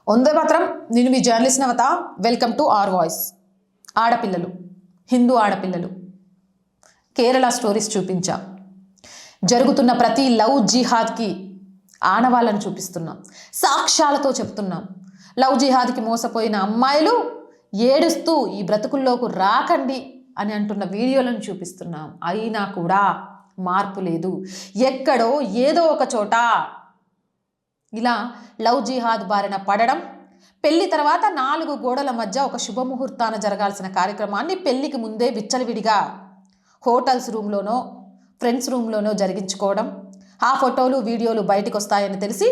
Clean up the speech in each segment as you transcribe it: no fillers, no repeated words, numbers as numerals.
వందే మాత్రం. నేను మీ journalist Navata. Welcome to our voice. ఆడపిల్లలు, హిందూ ఆడపిల్లలు, కేరళ స్టోరీస్ చూపించా. జరుగుతున్న ప్రతి లవ్ జిహాద్కి ఆనవాళ్ళను చూపిస్తున్నాం, సాక్ష్యాలతో చెప్తున్నాం. లవ్ జిహాద్కి మోసపోయిన అమ్మాయిలు ఏడుస్తూ ఈ బ్రతుకుల్లోకి రాకండి అని అంటున్న వీడియోలను చూపిస్తున్నాం. అయినా కూడా మార్పు లేదు. ఎక్కడో ఏదో ఒక చోట ఇలా లవ్ జిహాద్ బారిన పడడం, పెళ్లి తర్వాత 4 గోడల మధ్య ఒక శుభముహూర్తాన జరగాల్సిన కార్యక్రమాన్ని పెళ్లికి ముందే విచ్చలవిడిగా హోటల్స్ రూమ్లోనో ఫ్రెండ్స్ రూమ్లోనో జరిగించుకోవడం, ఆ ఫోటోలు వీడియోలు బయటకు వస్తాయని తెలిసి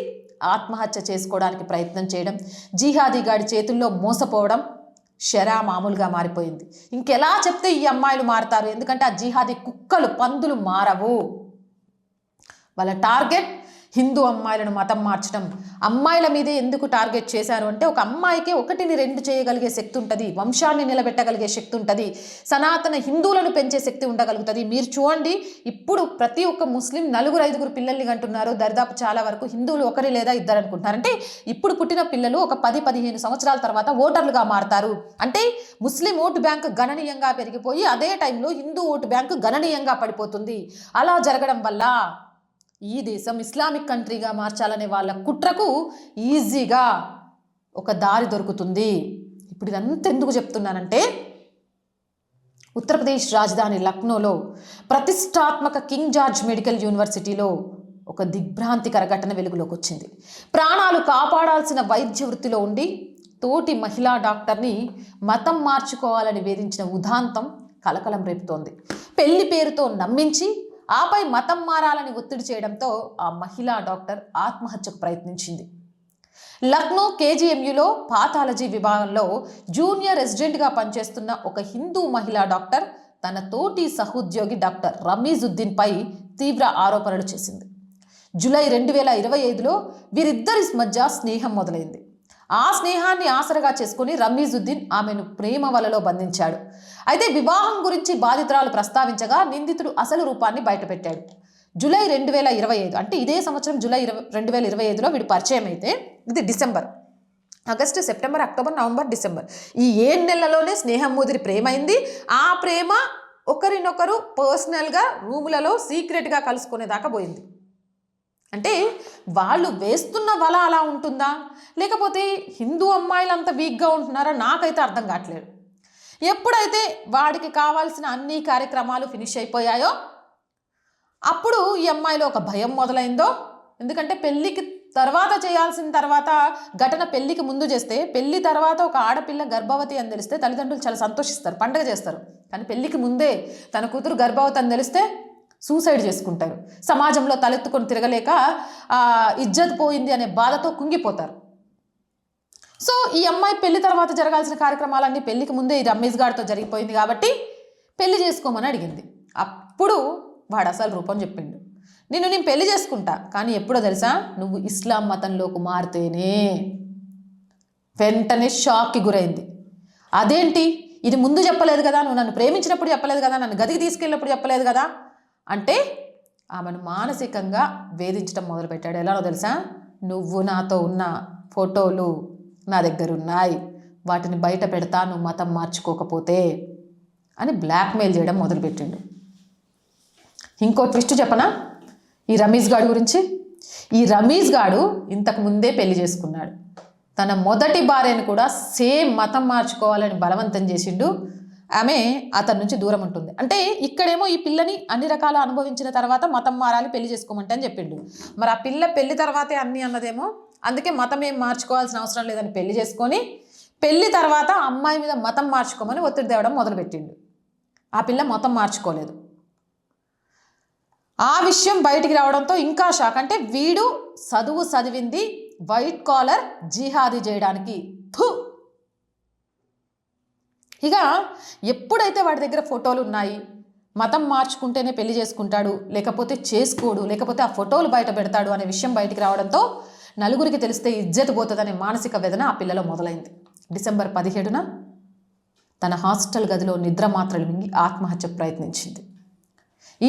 ఆత్మహత్య చేసుకోవడానికి ప్రయత్నం చేయడం, జిహాదీ గాడి చేతుల్లో మోసపోవడం షరా మామూలుగా మారిపోయింది. ఇంకెలా చెప్తే ఈ అమ్మాయిలు మారతారు? ఎందుకంటే ఆ జిహాదీ కుక్కలు, పందులు మారవు. వాళ్ళ టార్గెట్ హిందూ అమ్మాయిలను మతం మార్చడం. అమ్మాయిల మీదే ఎందుకు టార్గెట్ చేశారు అంటే, ఒక అమ్మాయికి 1ని 2 చేయగలిగే శక్తి ఉంటుంది, వంశాన్ని నిలబెట్టగలిగే శక్తి ఉంటుంది, సనాతన హిందువులను పెంచే శక్తి ఉండగలుగుతుంది. మీరు చూడండి, ఇప్పుడు ప్రతి ఒక్క ముస్లిం 4-5 పిల్లల్ని కంటున్నారు. దరిదాపు చాలా వరకు హిందువులు 1 లేదా 2 అనుకుంటున్నారు. అంటే ఇప్పుడు పుట్టిన పిల్లలు ఒక 10-15 సంవత్సరాల తర్వాత ఓటర్లుగా మారతారు. అంటే ముస్లిం ఓటు బ్యాంక్ గణనీయంగా పెరిగిపోయి అదే టైంలో హిందూ ఓటు బ్యాంక్ గణనీయంగా పడిపోతుంది. అలా జరగడం వల్ల ఈ దేశం ఇస్లామిక్ కంట్రీగా మార్చాలనే వాళ్ళ కుట్రకు ఈజీగా ఒక దారి దొరుకుతుంది. ఇప్పుడు ఇదంతా ఎందుకు చెప్తున్నానంటే, ఉత్తరప్రదేశ్ రాజధాని లక్నోలో ప్రతిష్టాత్మక కింగ్ జార్జ్ మెడికల్ యూనివర్సిటీలో ఒక దిగ్భ్రాంతికర ఘటన వెలుగులోకి వచ్చింది. ప్రాణాలు కాపాడాల్సిన వైద్య వృత్తిలో ఉండి తోటి మహిళా డాక్టర్ని మతం మార్చుకోవాలని వేధించిన ఉదాంతం కలకలం రేపుతోంది. పెళ్లి పేరుతో నమ్మించి ఆపై మతం మారాలని ఒత్తిడి చేయడంతో ఆ మహిళా డాక్టర్ ఆత్మహత్యకు ప్రయత్నించింది. లక్నో కేజీఎంయూలో పాథాలజీ విభాగంలో జూనియర్ రెసిడెంట్గా పనిచేస్తున్న ఒక హిందూ మహిళా డాక్టర్ తన తోటి సహోద్యోగి డాక్టర్ రమీజుద్దీన్పై తీవ్ర ఆరోపణలు చేసింది. జూలై 2025లో వీరిద్దరి మధ్య స్నేహం మొదలైంది. ఆ స్నేహాన్ని ఆసరగా చేసుకుని రమీజుద్దీన్ ఆమెను ప్రేమ వలలో బంధించాడు. అయితే వివాహం గురించి బాధితురాలు ప్రస్తావించగా నిందితుడు అసలు రూపాన్ని బయటపెట్టాడు. జూలై 2025 అంటే ఇదే సంవత్సరం జూలై 2025లో వీడు పరిచయం అయితే, ఇది December, August, September, October, November, December, ఈ 7 నెలల్లోనే స్నేహం ముదిరి ప్రేమ అయింది. ఆ ప్రేమ ఒకరినొకరు పర్సనల్గా రూములలో సీక్రెట్గా కలుసుకునేదాకా పోయింది. అంటే వాళ్ళు వేస్తున్న వల అలా ఉంటుందా, లేకపోతే హిందూ అమ్మాయిలు అంత వీక్గా ఉంటున్నారా? నాకైతే అర్థం కావట్లేదు. ఎప్పుడైతే వాడికి కావాల్సిన అన్ని కార్యక్రమాలు ఫినిష్ అయిపోయాయో అప్పుడు ఈ అమ్మాయిలో ఒక భయం మొదలైందో. ఎందుకంటే పెళ్ళికి తర్వాత చేయాల్సిన తర్వాత ఘటన పెళ్ళికి ముందు చేస్తే, పెళ్ళి తర్వాత ఒక ఆడపిల్ల గర్భవతి అని తెలిస్తే తల్లిదండ్రులు చాలా సంతోషిస్తారు, పండగ చేస్తారు. కానీ పెళ్ళికి ముందే తన కూతురు గర్భవతి అని తెలిస్తే సూసైడ్ చేసుకుంటారు. సమాజంలో తలెత్తుకొని తిరగలేక ఇజ్జత్ పోయింది అనే బాధతో కుంగిపోతారు. సో ఈ అమ్మాయి పెళ్లి తర్వాత జరగాల్సిన కార్యక్రమాలన్నీ పెళ్లికి ముందే ఈ రమేష్ గారితో జరిగిపోయింది కాబట్టి పెళ్లి చేసుకోమని అడిగింది. అప్పుడు వాడు అసలు రూపం చెప్పిండు. నేను పెళ్లి చేసుకుంటా, కానీ ఎప్పుడో తెలుసా, నువ్వు ఇస్లాం మతంలోకి మారితేనే. వెంటనే షాక్కి గురైంది. అదేంటి, ఇది ముందు చెప్పలేదు కదా, నువ్వు నన్ను ప్రేమించినప్పుడు చెప్పలేదు కదా, నన్ను గదికి తీసుకెళ్ళినప్పుడు చెప్పలేదు కదా అంటే ఆమెను మానసికంగా వేధించడం మొదలుపెట్టాడు. ఎలానో తెలుసా, నువ్వు నాతో ఉన్న ఫోటోలు నా దగ్గర ఉన్నాయి, వాటిని బయట పెడతా నువ్వు మతం మార్చుకోకపోతే అని బ్లాక్మెయిల్ చేయడం మొదలుపెట్టిండు. ఇంకో ట్విస్ట్ చెప్పనా ఈ రమేష్ గాడి గురించి. ఈ రమేష్ గాడు ఇంతకు ముందే పెళ్లి చేసుకున్నాడు. తన మొదటి భార్యను కూడా సేమ్ మతం మార్చుకోవాలని బలవంతం చేసిండు. ఆమె అతని నుంచి దూరం ఉంటుంది. అంటే ఇక్కడేమో ఈ పిల్లని అన్ని రకాల అనుభవించిన తర్వాత మతం మారాలి, పెళ్లి చేసుకోమంటే అని చెప్పిండు. మరి ఆ పిల్ల పెళ్లి తర్వాతే అన్నీ అన్నదేమో, అందుకే మతం ఏం మార్చుకోవాల్సిన అవసరం లేదని పెళ్లి చేసుకొని, పెళ్లి తర్వాత అమ్మాయి మీద మతం మార్చుకోమని ఒత్తిడి తేవడం మొదలుపెట్టిండు. ఆ పిల్ల మతం మార్చుకోలేదు. ఆ విషయం బయటికి రావడంతో ఇంకా షాక్. అంటే వీడు చదివింది వైట్ కాలర్ జిహాదీ చేయడానికి. ఇక ఎప్పుడైతే వాడి దగ్గర ఫోటోలు ఉన్నాయి, మతం మార్చుకుంటేనే పెళ్లి చేసుకుంటాడు, లేకపోతే చేసుకోడు, లేకపోతే ఆ ఫోటోలు బయట పెడతాడు అనే విషయం బయటికి రావడంతో నలుగురికి తెలిస్తే ఇజ్జత్ పోతుందనే మానసిక వేదన ఆ పిల్లలో మొదలైంది. డిసెంబర్ 17న తన హాస్టల్ గదిలో నిద్ర మాత్రలు మింగి ఆత్మహత్యకు ప్రయత్నించింది.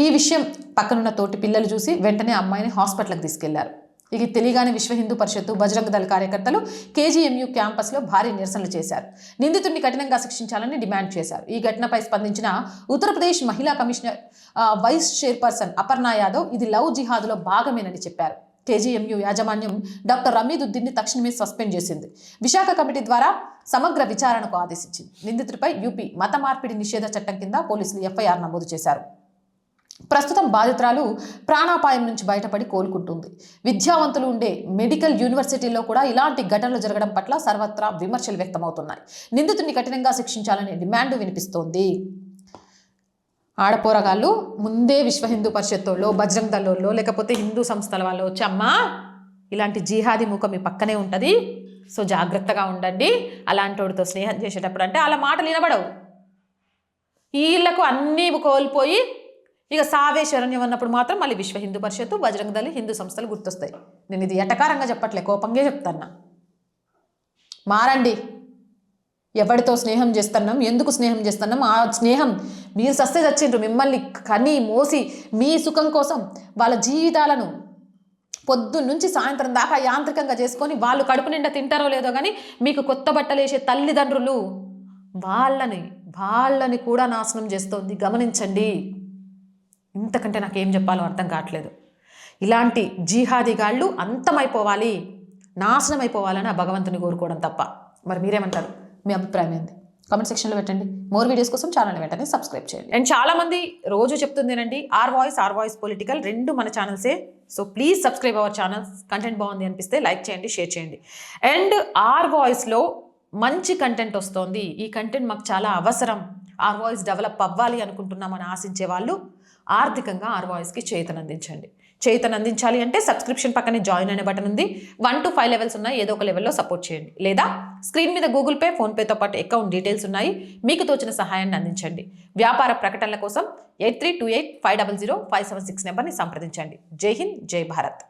ఈ విషయం పక్కనున్న తోటి పిల్లలు చూసి వెంటనే అమ్మాయిని హాస్పిటల్కి తీసుకెళ్లారు. ఇది తెలియగానే విశ్వ హిందూ పరిషత్తు, బజరంగ దళ కార్యకర్తలు కేజీఎంయూ క్యాంపస్లో భారీ నిరసనలు చేశారు. నిందితుడిని కఠినంగా శిక్షించాలని డిమాండ్ చేశారు. ఈ ఘటనపై స్పందించిన ఉత్తరప్రదేశ్ మహిళా commissioner vice chairperson Aparna Yadav ఇది లవ్ జిహాద్లో భాగమేనని చెప్పారు. కేజీఎంయూ యాజమాన్యం డాక్టర్ రమీదుద్దీన్ని తక్షణమే సస్పెండ్ చేసింది. విశాఖ కమిటీ ద్వారా సమగ్ర విచారణకు ఆదేశించింది. నిందితుడిపై యూపీ మత మార్పిడి నిషేధ చట్టం కింద పోలీసులు ఎఫ్ఐఆర్ నమోదు చేశారు. ప్రస్తుతం బాధితురాలు ప్రాణాపాయం నుంచి బయటపడి కోలుకుంటుంది. విద్యావంతులు ఉండే మెడికల్ యూనివర్సిటీల్లో కూడా ఇలాంటి ఘటనలు జరగడం పట్ల సర్వత్రా విమర్శలు వ్యక్తమవుతున్నాయి. నిందితుడిని కఠినంగా శిక్షించాలనే డిమాండ్ వినిపిస్తోంది. ఆడపోరగాళ్ళు ముందే విశ్వ హిందూ పరిషత్తుల్లో, బజరంగ దళంలో, లేకపోతే హిందూ సంస్థల వాళ్ళు వచ్చి అమ్మా ఇలాంటి జిహాదీ ముఖం మీ పక్కనే ఉంటుంది, సో జాగ్రత్తగా ఉండండి, అలాంటి వాడితో స్నేహం చేసేటప్పుడు అంటే అలా మాటలు వినబడవు. వీళ్ళకు అన్నీ కోల్పోయి ఇక సావే శరణ్యం అన్నప్పుడు మాత్రం మళ్ళీ విశ్వ హిందూ పరిషత్తు, బజరంగ దళ, హిందూ సంస్థలు గుర్తొస్తాయి. నేను ఇది ఎటకారంగా చెప్పట్లే, కోపంగా చెప్తాన్నా. మారండి. ఎవరితో స్నేహం చేస్తున్నాం, ఎందుకు స్నేహం చేస్తున్నాం, ఆ స్నేహం మీరు సస్తే చచ్చిండ్రు, మిమ్మల్ని కని మోసి మీ సుఖం కోసం వాళ్ళ జీవితాలను పొద్దున్నుంచి సాయంత్రం దాకా యాంత్రికంగా చేసుకొని వాళ్ళు కడుపు నిండా తింటారో లేదో కానీ మీకు కొత్త బట్టలు వేసే తల్లిదండ్రులు వాళ్ళని కూడా నాశనం చేస్తోంది. గమనించండి. ఇంతకంటే నాకేం చెప్పాలో అర్థం కావట్లేదు. ఇలాంటి జిహాదీగాళ్ళు అంతమైపోవాలి, నాశనం అయిపోవాలని ఆ భగవంతుని కోరుకోవడం తప్ప. మరి మీరేమంటారు? మీ అభిప్రాయం ఏంది? కామెంట్ సెక్షన్లో పెట్టండి. మోర్ వీడియోస్ కోసం ఛానల్ వెంటనే సబ్స్క్రైబ్ చేయండి. అండ్ చాలామంది రోజు చెప్తుందేనండి, ఆర్ వాయిస్ పొలిటికల్ రెండు మన ఛానల్సే. So please subscribe our channels. Content బాగుంది అనిపిస్తే లైక్ చేయండి, షేర్ చేయండి. అండ్ ఆర్ వాయిస్లో మంచి కంటెంట్ వస్తుంది. ఈ కంటెంట్ మాకు చాలా అవసరం, ఆర్ వాయిస్ డెవలప్ అవ్వాలి అనుకుంటున్నామని ఆశించే వాళ్ళు ఆర్థికంగా ఆర్ వాయిస్కి చేతనందించాలి అంటే సబ్స్క్రిప్షన్ పక్కనే జాయిన్ అనే బటన్ ఉంది. 1 to 5 లెవెల్స్ ఉన్నాయి. ఏదో ఒక లెవెల్లో సపోర్ట్ చేయండి. లేదా స్క్రీన్ మీద గూగుల్ పే, ఫోన్పేతో పాటు అకౌంట్ డీటెయిల్స్ ఉన్నాయి. మీకు తోచిన సహాయాన్ని అందించండి. వ్యాపార ప్రకటనల కోసం 8328500576 నెంబర్ని సంప్రదించండి. జై హింద్, జై భారత్.